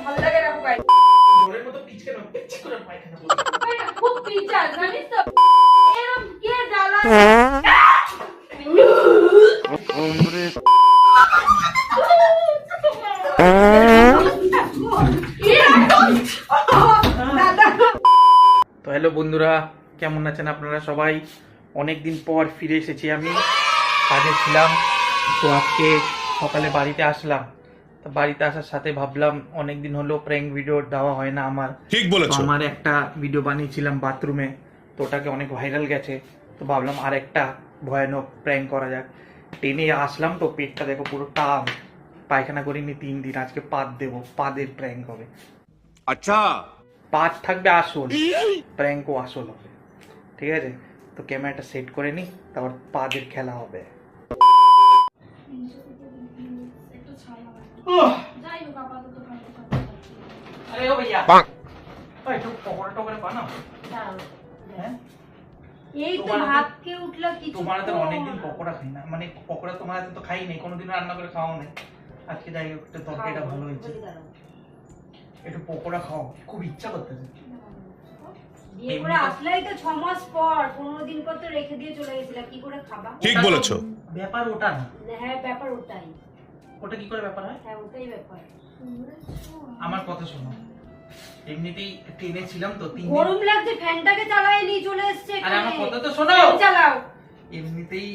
ভালো লাগে না গাইস। জোরের মতো পিচকে না পিচ করে পায়খানা বলে। ভাই না খুব পিচা জানিস তো। এরকম কে জ্বালা। তো হ্যালো বন্ধুরা, কেমন আছেন আপনারা সবাই? অনেকদিন পর ফিরে এসেছি, আমি কাজে ছিলাম। তো আজকে সকালে বাড়িতে আসলাম। তো বাড়িতে আসার সাথে ভাবলাম অনেকদিন হলো প্র্যাঙ্ক ভিডিও দেওয়া হয় না আমার। ঠিক বলেছো। আমার একটা ভিডিও বানিয়েছিলাম বাথরুমে, তো ওটাকে অনেক ভাইরাল গেছে। তো ভাবলাম আর একটা ভয়ানক প্র্যাঙ্ক করা যাক। টেনে আসলাম তো পেটটা দেখো পুরো টান, পায়খানা করিনি 3 দিন। আজকে পাত দেবো, পাদের প্র্যাঙ্ক হবে। আচ্ছা, পাত থাকবে আসল, প্র্যাঙ্কও আসল হবে, ঠিক আছে? তো ক্যামেরাটা সেট করে নি, তারপর পাদের খেলা হবে। আরে ও ভাইয়া, ওই একটু পকোড়া টকোড়া বানাও। হ্যাঁ, এই তো ভাত খেয়ে উঠলো কিছু। তোমার হাতে অনেকদিন পকোড়া খাই না, মানে পকোড়া তোমার হাতে তো খাই নাই, কোনোদিন রান্না করে খাওয়া নেই। আজকে যাই হোক, একটু তরকারিটা ভালো হয়েছে, একটু পকোড়া খাও, খুব ইচ্ছা করতেছে। বিয়ে করে আসলেই তো 6 মাস পর, 15 দিন পর তো রেখে দিয়ে চলে গেছিলা, কি করে খাবা? ঠিক বলেছো। ব্যাপার ওটা না। হ্যাঁ ব্যাপার ওটাই। ওটা কি করে ব্যাপার হয়? হ্যাঁ ওটাই ব্যাপার। আমার কথা শোনো, এমনিতেই ট্রেনে ছিলাম তো 3 দিন। গরম লাগছে, ফ্যানটাকে চালাই নি, চলে এসেছে আরে এখানে। আমার কথা তো শোনো। চালাও। এমনিতেই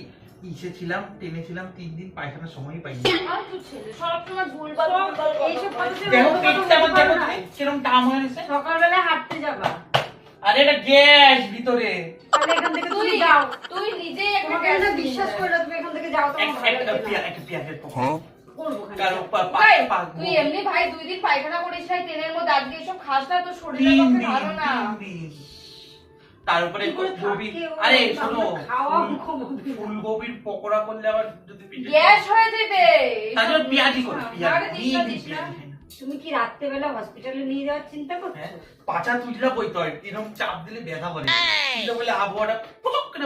ইসে ছিলাম, ট্রেনে ছিলাম 3 দিন, পায়খানার সময়ই পাইনি। আর তুই ছেলে সব সময় ভুলভাল এইসব কথা দেখো পেটটা আমার দেখো কিরকম টাম হয়ে গেছে। সকালবেলা হাঁটতে যাবা। আরে এটা গ্যাস ভিতরে। তাহলে এখান থেকে তুই যাও, তুই নিজে একটা কেন বিশ্বাস করে তুমি এখান থেকে যাও, তোমার ভালো একটা লাগবে না। একটা পেঁয়াজের পকোড়া। হ্যাঁ, করবো খালি। কারো ভাই, পা তুই এমনি ভাই 2 দিন পায়খানা করিস নাই ট্রেনের মধ্যে, আজকে এসব খাস না, তোর শরীরের 3 পক্ষে দিন, ভালো না। 3 দিন। তার উপরে কি করে গোবি। থাকে ও? আরে শোনো, খাওয়া মুখোমুখি। ফুলকপির পকোড়া করলে আবার যদি পেটে গ্যাস হয়ে যাবে। তার জন্য পেঁয়াজি করো, আরে পেঁয়াজি দিস না, দিস না। তুমি কি রাত্রেবেলা হসপিটালে নিয়ে যাওয়ার চিন্তা করছো? হ্যাঁ, পাছা তুজলা বইতে হয়, এরকম চাপ দিলে ব্যথা করে। কিন্তু বলে আবহাওয়াটা পক করে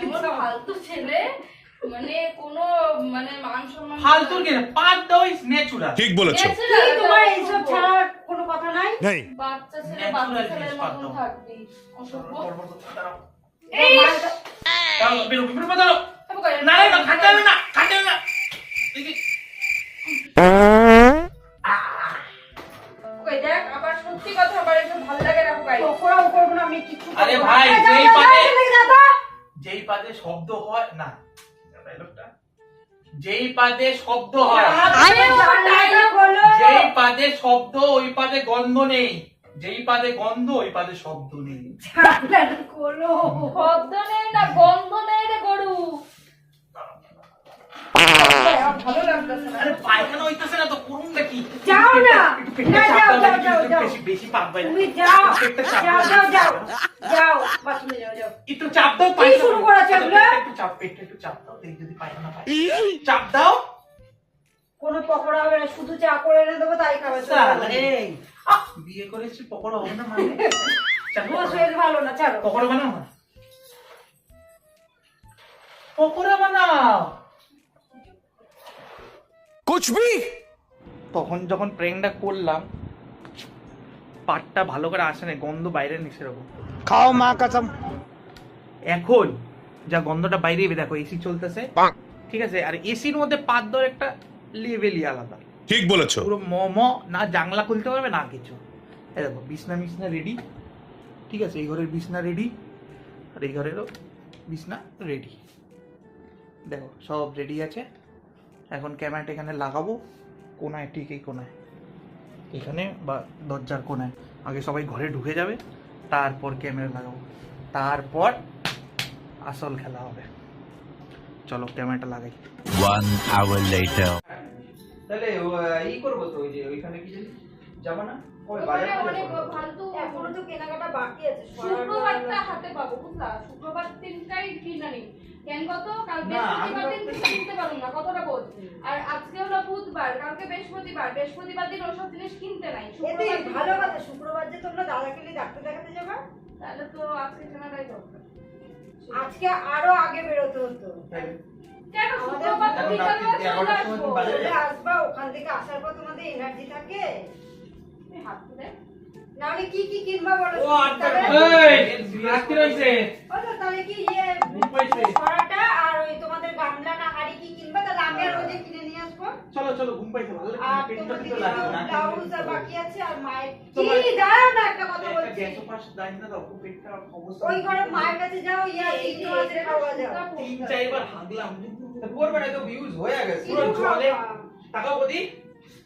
এমন ফালতু ছেলে, মানে কোনো মানে মান সম্মান ফালতু কেন, পাত দাও, ইজ ন্যাচুরাল। ঠিক বলেছো। গেছে কি না, তোমার এটা এইসব অসভ্য। ছাড়া কোনো কথা নাই? নেই। বাচ্চা ছেলে Natural বাচ্চা ছেলের জিনিস মতন পাতো। থাকবি, অসভ্য। এই দাও, বেরো, বেরো, দাও। তবে কই, না, না, খাতে হবে না, খাতে হবে না। দেখি। কই দেখ, আবার সত্যি কথা, আবার এসব ভালো লাগে না গাইস। পকোড়াও করবো না আমি, কিছু আরে করবো না। ভাই, যাও, যেই যাও, পাতে- যাও, যাও, যাও, যাও। যেই পাদে শব্দ হয় না, ডায়লগটা, যেই পাদে শব্দ হয়, আরে ও ডায়লগ হলো। যেই পাদে শব্দ ওই পাদে গন্ধ নেই, যেই পাদে গন্ধ ওই পাদে শব্দ নেই। ডায়লগ হলো। শব্দ নেই না, গন্ধ নেই রে গরু। ভালো লাগতেছে না। আরে পায়খানা হইতেছে না তো, করুনটা কি? যাও না। একটু পেটটা না, চাপ যাও, দাও, যাও, একটু যাও, যাও। বেশি বেশি পাক ভাই। তুমি যাও, পেটটা চাপ যাও, দাও, যাও, যাও, যাও, বাথরুমে যাও, যাও। একটু চাপ দাও, কি শুরু করেছো এগুলো? একটু চাপ, পেটটা একটু চাপ দাও, দেখি যদি পায়খানা পায়। চাপ দাও। কোনো পকোড়া হবে না, শুধু চা করে এনে দেবো, তাই খাবে। এই, বিয়ে করেছি, পকোড়া হবে না মানে? চাপ, তোমার শরীর ভালো না, ছাড়ো। পকোড়া বানাও না, পকোড়া বানাও। কুছ ভি। তখন যখন প্রেংটা করলাম, পাটটা ভালো করে আসে না, গন্ধ বাইরে নি সেরকম। খাও মা কসম। এখন যা গন্ধটা বাইরে দেখো, এসি চলতেছে, ঠিক আছে? আর এসির মধ্যে পাত দেওয়ার একটা লেভেলই আলাদা। ঠিক বলেছো। পুরো মম, না জানলা খুলতে পারবে না কিছু। এই দেখো বিছনা মিছনা রেডি, ঠিক আছে? এই ঘরের বিছনা রেডি, আর এই ঘরেরও বিছনা রেডি। দেখো সব রেডি আছে। এখন ক্যামেরাটা এখানে লাগাবো, কোনায়, ঠিক এই কোনায়, এখানে বা দরজার কোনায়। আগে সবাই ঘরে ঢুকে যাবে, তারপর ক্যামেরা লাগাবো, তারপর আসল খেলা হবে। চলো ক্যামেরাটা লাগাই। 1 hour later. তাহলে ই করবো তো, ওই যে ওইখানে কি জানি যাবো না, ওই ওখানে বাজার অনেক করবো। ফালতু। এখনো তো কেনাকাটা বাকি আছে। শুক্রবারটা হাতে পাবো, বুঝলা? শুক্রবার দিনটাই কিনা নেই। কেন কত? কাল না, আমি বৃহস্পতিবার দিন তো- কিছু কিনতে পারবো না, কতটা বোঝ। আর আজকে হলো বুধবার, কালকে বৃহস্পতিবার, বৃহস্পতিবার দিন ওসব জিনিস কিনতে নাই। এতে শুক্রবার দিন ভালো কথা, শুক্রবার যে তোমরা দাদাকে নিয়ে ডাক্তার দেখাতে যাবে, তাহলে তো আজকে কেনাটাই দরকার। আজকে আরো আগে বেরোতে হতো। কেন শুক্রবার তো বিকালবেলা চলে 11টার সময় তুমি বাজারে চলে যাও। আসবা, ওখান থেকে আসার পর তোমাদের এনার্জি থাকে। এই হাত তুলে। নাহলে কি কি কিনবা বলো? ও আচ্ছা, তাহলে- আজকে রইছে বলো, তাহলে কি ছড়াটা আর ওই তোমাদের গামলা না হাড়ি কি কিনবা? তাহলে আমি আর রোজে কিনে নিয়ে আসবো। চলো চলো ঘুম পাইছে ভালো আর পেটটা তোমার তো লাগবে না ব্লাউজ আর বাকি আছে, আর মায়ের তোমার- কি দাঁড়াও না, একটা কথা একটা বলছি। গ্যাসও পাশ দাই না দাও পেটটা অবস্থা ওই ঘরে মায়ের কাছে যাও, ইয়া ইনো আছে খাওয়া যাও। 3-4 বার হাগলাম করবে না তো ভিউজ হয়ে গেছে পুরো ইনো জলে খাওয়া। তাকাও বদি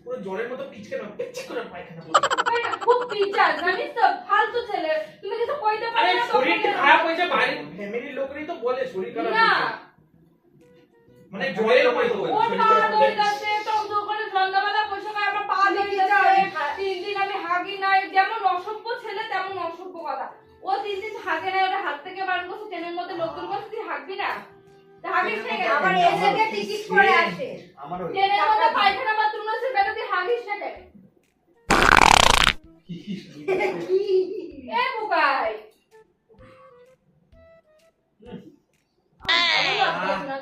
পুরো জলের মতো পিচকে না পিচকে করে পায়খানা করছে। ভাই না, খুব পিচার জানিস তো, ফালতু ছেলে। তুমি কিছু কইতে আরে পারো না তো? শরীরটা খারাপ হয়েছে বাইরে ফ্যামিলির লোকেরই তো বলে শরীর খারাপ না। হয়েছে মানে জলের মতো ওর শরীর পা খারাপ ধরে হয়েছে। যাচ্ছে, টক টক করে সন্ধ্যাবেলা বসে খায়, আমার পা ধরে কি যাচ্ছে। চাই? 3 দিন আমি হাগি নাই, যেমন অসভ্য ছেলে তেমন অসভ্য কথা। ও 3 দিন হাগে নাই, ওটা হাত থেকে বার করছে, ট্রেনের মধ্যে লোকজন বসে, তুই হাগবি না? তা হাগিস না কেন? আবার এসে যে টিকিট করে আসে। আমারও ট্রেনের মধ্যে পায়খানা বাথরুম আছে, বেটা তুই হাগিস না কেন? এ বুকাই।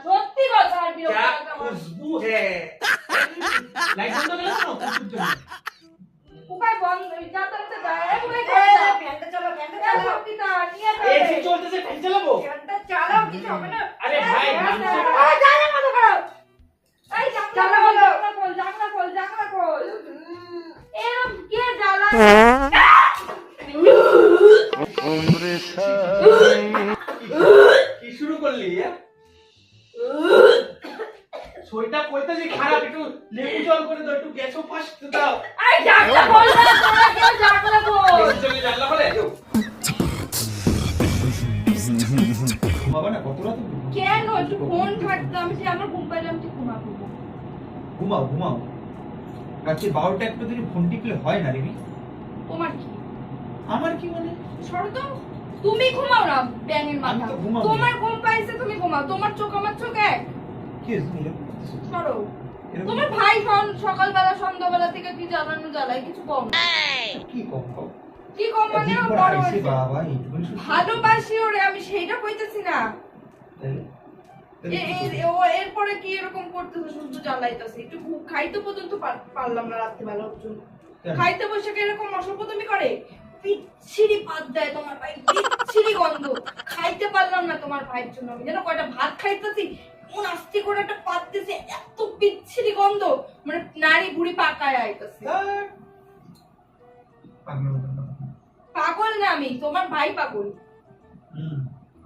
সত্যি কথা, আর বিরক্ত क्या লাগছে আমার। खुशबू है लाइट बंद कर लो ना खुशबू जम বুকাই বন্ধ, যাতে যাতে যায়। এ বুকাই ফ্যানটা চালাও, ফ্যানটা এ চালাও। সত্যি তা, নিয়ে एसी যাবে। चलते से फैन चलाबो ফ্যানটা চালাও, কিছু হবে না। अरे भाई এই জানলা বন্ধ করো। এই জানলা খোল, জানলা খোল, জানলা খোল। এরম কে জ্বালায়? কি শুরু করলি শরীরটা কইতে যে খারাপ একটু লেবু জল করে দাও একটু গ্যাসও পাস দাও এই জানলা খোল না, তোরা কেউ জানলা খোল। এসি চলে জানলা খোলে ঘুমাবে না কত রাত কেন একটু ফোন ঘাটতে, আমি যে আমার ঘুম পাইলে আমি ঠিক ঘুমাবো। ঘুমাও ঘুমাও রাত্রি 12টা একটু দিন ফোন টিপলে হয় না রে তোমার কি? আমার কি মানে সরো তো, তুমি ঘুমাও না ব্যাঙের আমি মাথা। তো ঘুমাবো। তোমার ঘুম পাইছে, তুমি ঘুমাও। তোমার চোখ আমার চোখ এক। কি হয়েছে তুমি এরকম করতেছো? সরো। এরকম- তোমার ভাই সকালবেলা সন্ধ্যাবেলা থেকে কি জ্বালানো জ্বালায়, কিছু কম না। কি কম কম কি কম মানে একদিন ও পর বড় আইছে হয়েছে। বাবা এইটুকুনি শুধু- ভালোবাসি ওরে, আমি সেইটা কইতেছি না। তাহলে? তাহলে কি করবে? ও এরপরে কি এরকম করতেছে, শুধু জ্বালাইতেছে। একটু খাইতে পর্যন্ত পারলাম না রাত্রিবেলা পর্যন্ত। কেন? খাইতে বসে কি এরকম অসভ্যতামি করে? বিচ্ছিরি পাত দেয় তোমার ভাই, বিচ্ছিরি গন্ধ। খাইতে পারলাম না তোমার ভাইয়ের জন্য। আমি যেন কয়টা ভাত খাইতেছি, মন আস্তে করে একটা পাত দিছে, এত বিচ্ছিরি গন্ধ, মানে নারী বুড়ি পাকায় আইতাছে। ধ্যার। পাগলের মতন কথা। পাগল না আমি, তোমার ভাই পাগল।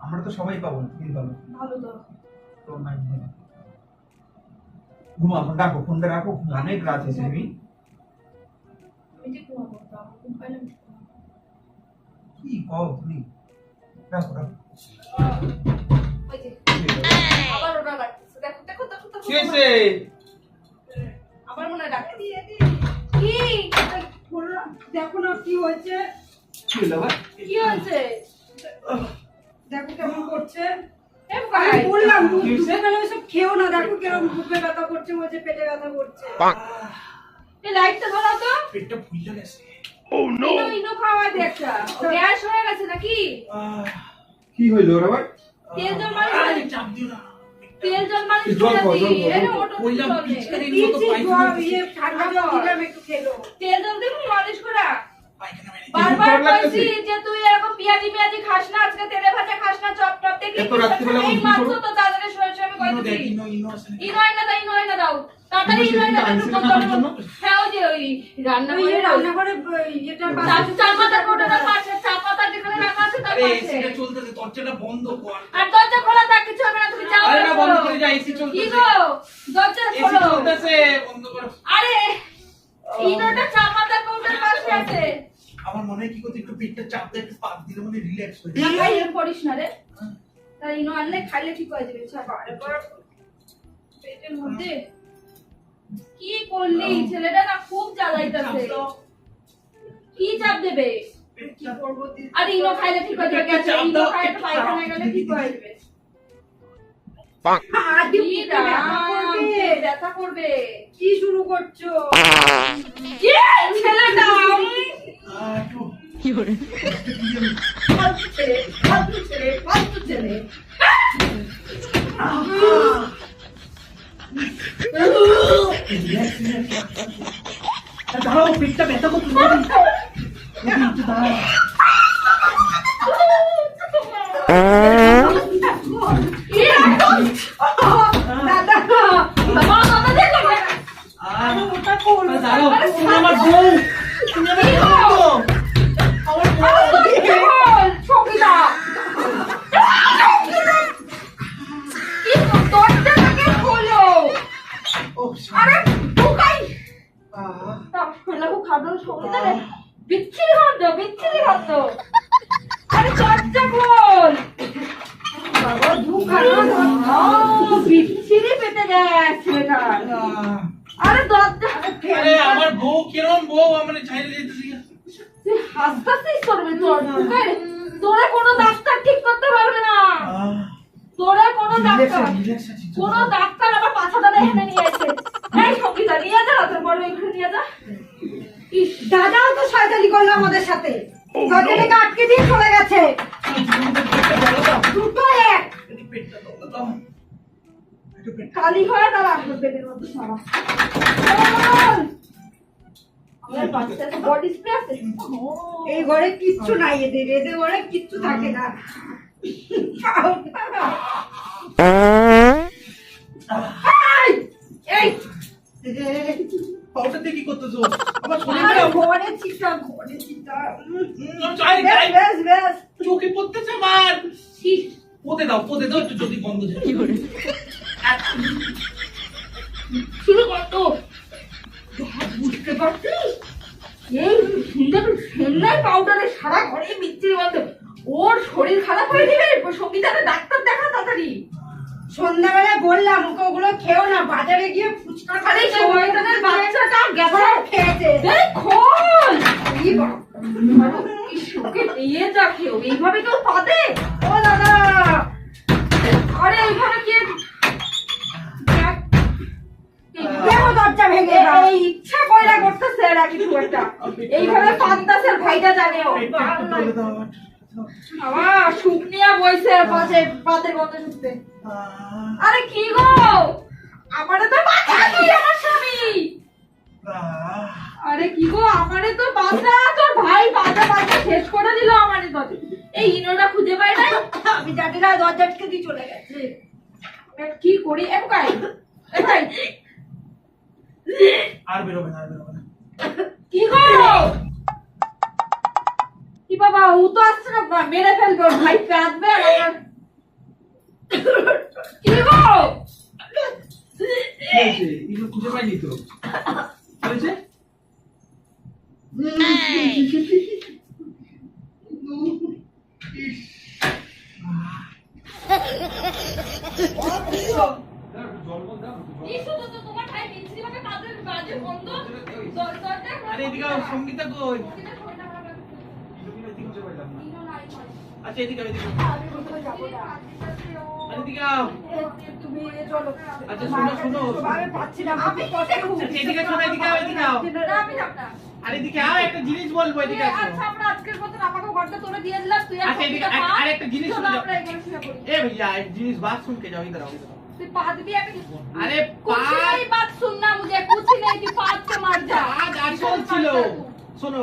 আমরা তো সবাই পাবো তুমি পাবো ভালো তো। তো নাই ঘুমা এখন রাখো ফোনটা রাখো অনেক রাত হয়েছে আমি আমি ঠিক ঘুমাবো, তো আমার ঘুম পাইলে আমি ঠিক ঘুমাবো। কি কও তুমি রাখো রাখো ওই যে, কি হলো? আবার ওরা ডাকতেছে। দেখো দেখো দেখো দেখো। কি হয়েছে? আবার মনে হয় ডাকতে দিয়ে কি? দেখো না কি হয়েছে, কি হলো আবার? কি হয়েছে? দেখো কেমন করছে। এ আমি ভাই, বললাম কি হয়েছে? এখানে ওইসব খেও না, দেখো কেরম বুকে ব্যথা করছে, বলছে পেটে ব্যথা করছে। এই লাইটটা ধরাও তো। পেটটা ফুলে গেছে ইনো ইনো খাওয়া দে একটা। ও গ্যাস হয়ে গেছে নাকি? কি হইলো ওর আবার? তেল জল মালিশ আরে করে- চাপ দিও না তেল জল মালিশ জল করে খাও, দি। জল খাও, এই জল নে খাও। ওটা কইলাম জল দে। পিচকারি মতো দিয়েছি, পায়খানা ঠান্ডা জল দিলাম, একটু খেলো। তেল জল দিব মালিশ করা। পায়খানা মেরে বারবার খারাপ লাগতেছে। কইছি যে তুই এরকম পিয়াজি মিয়াজি খাস না, আজকে তেলে ভাজা খাস না, চপ টপ দেখি। এত রাত্রিবেলা এই কি মাত্র করো? তো দাদাকে শুয়ে শুয়ে আমি ইনো দেখ কইতেছি। ইনো আছে নাকি? ইনো আইনা দাও, ইনো আইনা দাও। তাড়াতাড়ি ইনো ইনো আইনা দাও, আনছিল একটু না আমার জন্য? হ্যাঁ, ওই যে ওই রান্না ওই করে যে রান্নাঘরে ইয়েটার পাশে চা পাতা কোটার পাশে, চা পাতা যেখানে রাখা আছে তার আরে পাশে। এসিটা চলতেছে দরজাটা বন্ধ কর আর দরজা খোলা থাক, কিছু হবে না, তুমি যাও। আরে না বের বন্ধ করো। করে যা এসি কি চলতেছে গো, দরজা এসি খোলো। চলতেছে বন্ধ কর আরে ইনোটা চা পাতা কোটার পাশে আছে। আমার মনে হয় কি করতে একটু পেটটা চাপ দিয়ে একটু পাক দিলে মানে রিল্যাক্স হয়ে না যায় ভাই, এর করিস না রে। তাই ইনো আনলে খাইলে ঠিক হয়ে যাবে। ছাড়, বারবার পেটের মধ্যে কি করলি? ছেলেটা না খুব জ্বালাইতাছে। কি চাপ দেবে? কি করবো দিদি? আর ইনো খাইলে ঠিক হয়ে যাবে। গেছে ইনো খাইলে তো পায়খানা গেলে ঠিক হয়ে যাবে। আজকে কি বুকে ব্যথা করবে। ব্যথা করবে। কি শুরু করছো? কি ছেলেটা? ফালতু ছেলে, ফালতু ছেলে, ফালতু ছেলে। দাঁড়াও, পেটটা ব্যথা করছে বৌদি। বৌদি, একটু দাঁড়াও। দাদা ওটা কোল দাঁড়াও, তুমি আমার বউ। তুমি আমার বউ তো। আমার বউ। ছবিটা কি দরজাটাকে খোলো। ও, আরে ঢুকাই আহ, লাগু খাবো ছবিটা রে বিচ্ছিরি হত আরে দরজা খোল বাবা ঢুকানো বিচ্ছিরি পেতে গেছে এটা আহ। আরে দরজা আরে আমার বউ কিরম বউ মানে ছাইরে দিতেছি। তুই হাসতাছিস করবে তোর ঢুকাই তোরা কোনো ডাক্তার ঠিক করতে পারবে না তোরা কোনো ডাক্তার কোনো ডাক্তার আবার পাছাটা দেখে নিয়ে এসে এই সঙ্গীতা নিয়ে যা তোর বড় এখানে নিয়ে যা ইস, দাদাও তো শয়তানি করলো আমাদের সাথে দরজাটাকে আটকে দিয়ে চলে গেছে দুটো এক কালি হয়ে দাঁড়া বেডের মধ্যে সারা আমার বাচ্চার বডি স্প্রে আছে এই ঘরে কিচ্ছু নাই এদের এদের ঘরে কিচ্ছু থাকে না এই পাউডার দিয়ে কি করতেছো? আমার শরীরে আরে দাও। ঘরে চিটা আমি চাই, চাই। বেশ বেশ চোখে পড়তেছে আমার। পোতে দাও একটু যদি বন্ধ যায়। শুরু কর তো বুঝতে পারছিস এই সুন্দর সেন্নাই পাউডারের সারা ঘরে মিচ্ছিরি বন্ধ ওর শরীর খারাপ হয়ে যাবে সঙ্গীতাকে ডাক্তার দেখা তাড়াতাড়ি সন্ধ্যাবেলায় বললাম ওকে ওগুলো খেও না বাজারে গিয়ে ফুচকা আরে শয়তানের বাচ্চাটা গেছে খেয়েছে এই খোল এই বাবা, কি শোকে দিয়ে যা খেও এইভাবে কেউ পাবে ও দাদা আরে এইভাবে কে কেন দরজা ভেঙে দাও? এই ইচ্ছা কইরা করতেছে এরা কিছু একটা এইভাবে পান্তাসের ভাইটা জানে ও পেটটা একটু ডলে দাও আমার। বাবা শুকনিয়া বইছে পাশে পাতে গন্ধ শুকতে আহ, আরে কি গো আমারে তো বাঁচা তুই আমার স্বামী আহ। আরে কি গো আমারে তো বাঁচা তোর ভাই বাঁচা শেষ করে দিল আমারে তো এই ইনোটা খুঁজে পাই না আমি জানি না দরজা আটকে দিয়ে চলে গেছে কি করি একাই একাই আর বেরোবে না। কি গো কি বাবা ও তো আসছে না মেরে ফেলবে ওর ভাই কাঁদবে আর আমার কি গো কি হয়েছে? এগুলো খুঁজে পাইনি তো। কি হয়েছে? এই শুধু তো তোমার ভাই মিছরি ভাবে কাঁদবে বাজে বন্ধ দরজাটা আরে এদিকে আও, সঙ্গীতা কই? এটা ছোটটা ভাবে খুঁজে পাইলাম না। ইনো নাই হয় আচ্ছা এদিকে আও, এদিকে আও। আমি কোথাও যাবো না আরে এদিকে আও। তুমি চলো আচ্ছা শোনো। আমি পাচ্ছি না আমি কষ্ট আচ্ছা, এদিকে শোনো, এদিকে আও, এদিকে আও। না আমি যাব না আরে এদিকে আও, একটা জিনিস বলবো, এদিকে আসো। আচ্ছা আমরা আজকের মতন আমাকে ঘরটা তোরে দিয়ে দিলাম তুই আচ্ছা, এদিকে আর একটা জিনিস চলো শুনে যাও। আমরা এখানে শুয়ে পড়ি ए भैया एक जीनिस बात सुन के जाओ इधर आओ তুই পা দিবি আমি अरे कुछ नहीं बात सुनना मुझे कुछ नहीं तू पाद के मार जा आज আসল ছিল শোনো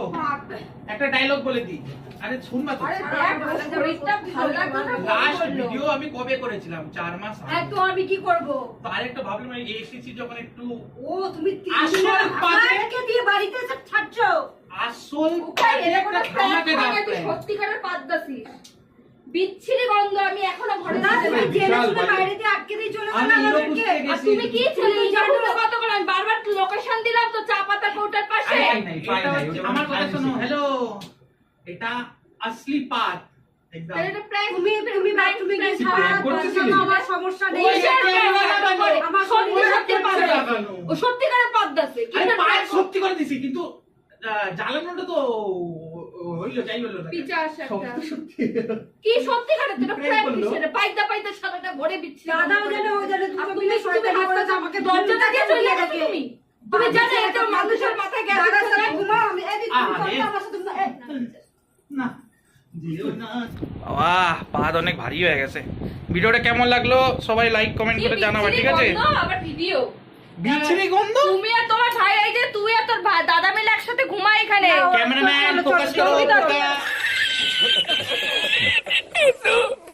একটা ডায়লগ বলে দি আরে শুন না তো আরে দেখ শরীরটা ভালো লাগতো না লাস্ট ভিডিও আমি কবে করেছিলাম 4 মাস আর আগে তো আমি কি করব তো আরেকটা ভাবলাম এই এসিসি যখন একটু ও তুমি আসল পাতে- আমাকে দিয়ে বাড়িতে এসে ছাড়ছো আসল ওখানে এলে কোনো ধামাকে প্র্যাঙ্ক করে তুই দাও সত্যিকারের পাদ দাসিস বিচ্ছিরি গন্ধ আমি এখনো ঘরে না যেতে তুমি পারি জেনে বিশাল শুনে বাড়ি। বাইরে দিয়ে আটকে দিয়ে চলে আমি গেলে ইনো আমাদেরকে খুঁজতে আর গেছি তুমি কি ছেলে এই জানো কত করে আমি বারবার লোকেশন দিলাম তো চা পাতা কৌটার পাশে এটা হচ্ছে- আমার কথা শোনো হ্যালো এটা আসলি পাত একদম তাহলে এটা প্র্যাঙ্ক তুমি তুমি তুমি কি কি সারা prank করতেছিলি? জন্য আমার সমস্যা নেই ওই যে আমার সত্যি সত্যি পাদ সমস্যা দাসে। লাগানো। ও সত্যিকারের পাদ দাসে আরে পায়ের সত্যি করে দিছি কিন্তু জ্বালানোটা তো হইলো যাই হলো না পিচা আসে একটা। সত্যি সত্যি কি সত্যিকারের তোরা Prank প্র্যাঙ্ক করলো? কিসের পাইদা পাইদা সারাটা ঘরে বিচ্ছিরি দাদাও জানে ও জানে আর দুটো তুমি মিলে তুমি শয়তানি হাসতে করেছে আমাকে দরজাটা দিয়ে চলে গেছো থাকে তুমি তুমি জানো এটা মানুষের মাথায় গেছে দাদার সাথে ঘুমাও আমি এই তুমি আরে। কথা আমার সাথে ঘুমাও এই না যেও না বাহ পাদ অনেক ভারী হয়ে গেছে ভিডিওটা কেমন লাগলো সবাই লাইক কমেন্ট করে জানাবা ঠিক আছে আবার ভিডিও বিচ্ছিরি গন্ধ। তুমি আর তোমার ভাই, এই যে তুই আর তোর দাদা মিলে একসাথে ঘুমায় এখানে। ক্যামেরাম্যান ফোকাস করো।